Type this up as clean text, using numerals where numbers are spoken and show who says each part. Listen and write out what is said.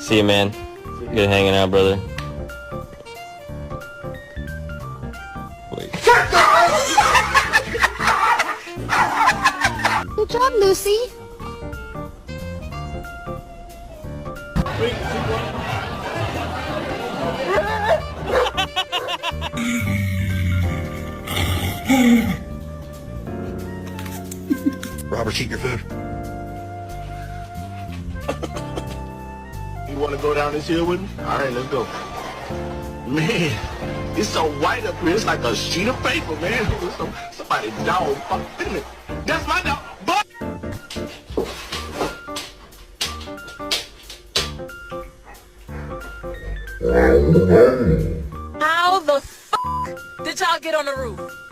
Speaker 1: See you, man. Good hanging out, brother. Wait.
Speaker 2: Good job, Lucy.
Speaker 3: Robert, eat your food.
Speaker 4: You want to go down this hill with me? All right, let's go. Man, it's so white up here. It's like a sheet of paper, man. Somebody's dog fucked in it. That's my dog. But
Speaker 5: How the fuck did y'all get on the roof?